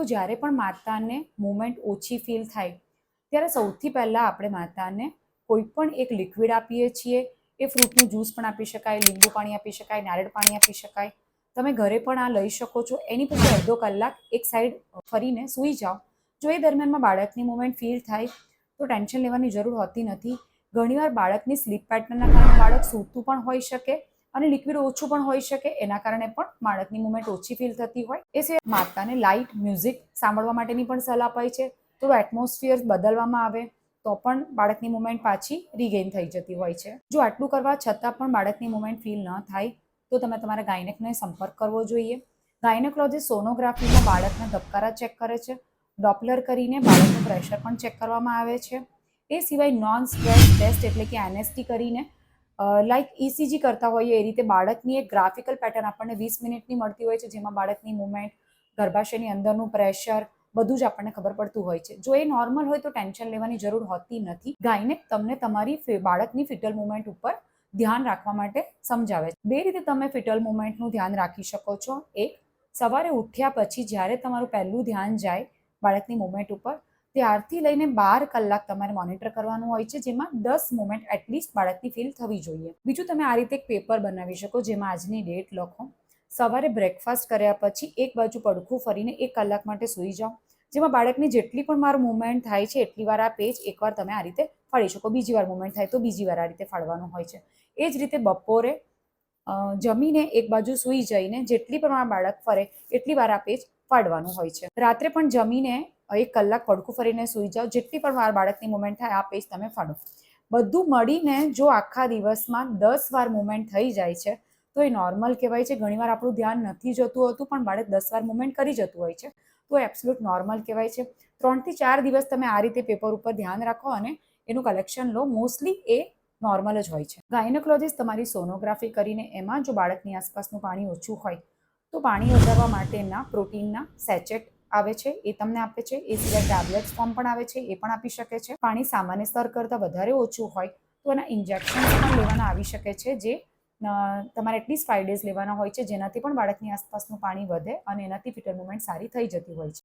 તો જ્યારે પણ માતાને મુવમેન્ટ ઓછી ફીલ થાય ત્યારે સૌથી પહેલાં આપણે માતાને કોઈ પણ એક લિક્વિડ આપીએ છીએ. એ ફ્રૂટનું જ્યુસ પણ આપી શકાય, લીંબુ પાણી આપી શકાય, નારિયેળ પાણી આપી શકાય. તમે ઘરે પણ આ લઈ શકો છો. એની પછી અડધો કલાક એક સાઈડ ફરીને સૂઈ જાઓ. જો એ દરમિયાનમાં બાળકની મુવમેન્ટ ફીલ થાય તો ટેન્શન લેવાની જરૂર હોતી નથી. ઘણીવાર બાળકની સ્લીપ પેટર્નના કારણે બાળક સૂતું પણ હોઈ શકે અને લિક્વિડ ઓછું પણ હોઈ શકે, એના કારણે પણ બાળકની મુવમેન્ટ ઓછી ફીલ થતી હોય. એ સિવાય માતાને લાઇટ મ્યુઝિક સાંભળવા માટેની પણ સલાહ અપાય છે. થોડું એટમોસ્ફિયર બદલવામાં આવે તો પણ બાળકની મુવમેન્ટ પાછી રીગેઇન થઈ જતી હોય છે. જો આટલું કરવા છતાં પણ બાળકની મુવમેન્ટ ફીલ ન થાય તો તમે તમારા ગાયનેકને સંપર્ક કરવો જોઈએ. ગાયનેકોલોજીસ્ટ સોનોગ્રાફીમાં બાળકના ધબકારા ચેક કરે છે. ડોપલર કરીને બાળકનું પ્રેશર પણ ચેક કરવામાં આવે છે. એ સિવાય નોન સ્ટ્રેસ ટેસ્ટ એટલે કે એનએસટી કરીને લાઈક ઇસીજી કરતા હોઈએ એ રીતે બાળકની એક ગ્રાફિકલ પેટર્ન આપણને 20 મિનિટની મળતી હોય છે, જેમાં બાળકની મુવમેન્ટ, ગર્ભાશયની અંદરનું પ્રેશર બધું જ આપણને ખબર પડતું હોય છે. જો એ નોર્મલ હોય તો ટેન્શન લેવાની જરૂર હોતી નથી. ગાયનેક તમને તમારી બાળકની ફિટલ મુવમેન્ટ ઉપર ધ્યાન રાખવા માટે સમજાવે છે. બે રીતે તમે ફિટલ મુવમેન્ટનું ધ્યાન રાખી શકો છો. એક, સવારે ઉઠ્યા પછી જ્યારે તમારું પહેલું ધ્યાન જાય બાળકની મુવમેન્ટ ઉપર, ત્યારથી લઈને 12 કલાક તમારે મોનિટર કરવાનું હોય છે, જેમાં 10 મુવમેન્ટ એટલીસ્ટ બાળકની ફીલ થવી જોઈએ. બીજું, તમે આ રીતે એક પેપર બનાવી શકો જેમાં આજની ડેટ લખો. સવારે બ્રેકફાસ્ટ કર્યા પછી એક બાજુ પડખું ફરીને 1 કલાક માટે સૂઈ જાઓ, જેમાં બાળકની જેટલી પણ વાર મુવમેન્ટ થાય છે એટલી વાર આ પેજ એકવાર તમે આ રીતે ફાડી શકો. બીજી વાર મુવમેન્ટ થાય તો બીજી વાર આ રીતે ફાડવાનું હોય છે. એ જ રીતે બપોરે જમીને એક બાજુ સૂઈ જઈને જેટલી પણ બાળક ફરે એટલી વાર આ પેજ ફાડવાનું હોય છે. રાત્રે પણ જમીને 1 કલાક પડખું ફરીને સૂઈ જાઓ, જેટલી પણ વાર બાળકની મુવમેન્ટ થાય આ પેજ તમે ફાડો. બધું મળીને જો આખા દિવસમાં 10 વાર મુવમેન્ટ થઈ જાય છે તો એ નોર્મલ કહેવાય છે. ઘણીવાર આપણું ધ્યાન નથી જતું હોતું પણ બાળક 10 વાર મુવમેન્ટ કરી જતું હોય છે, તો એબ્સોલ્યુટ નોર્મલ કહેવાય છે. 3 થી 4 દિવસ તમે આ રીતે પેપર ઉપર ધ્યાન રાખો અને એનું કલેક્શન લો. મોસ્ટલી એ નોર્મલ જ હોય છે. ગાયનેકોલોજીસ્ટ તમારી સોનોગ્રાફી કરીને એમાં જો બાળકની આસપાસનું પાણી ઓછું હોય તો પાણી વધારવા માટેના પ્રોટીનના સેચેટ આવે છે, એ તમને આપે છે. એ સિવાય ટેબ્લેટ્સ ફોર્મ પણ આવે છે, એ પણ આપી શકે છે. પાણી સામાન્ય સ્તર કરતાં વધારે ઓછું હોય તો એના ઇન્જેક્શન પણ લેવાના આવી શકે છે, જે તમારે એટલીસ્ટ 5 ડેઝ લેવાના હોય છે, જેનાથી પણ બાળકની આસપાસનું પાણી વધે અને એનાથી ફિટલ મુવમેન્ટ સારી થઈ જતી હોય છે.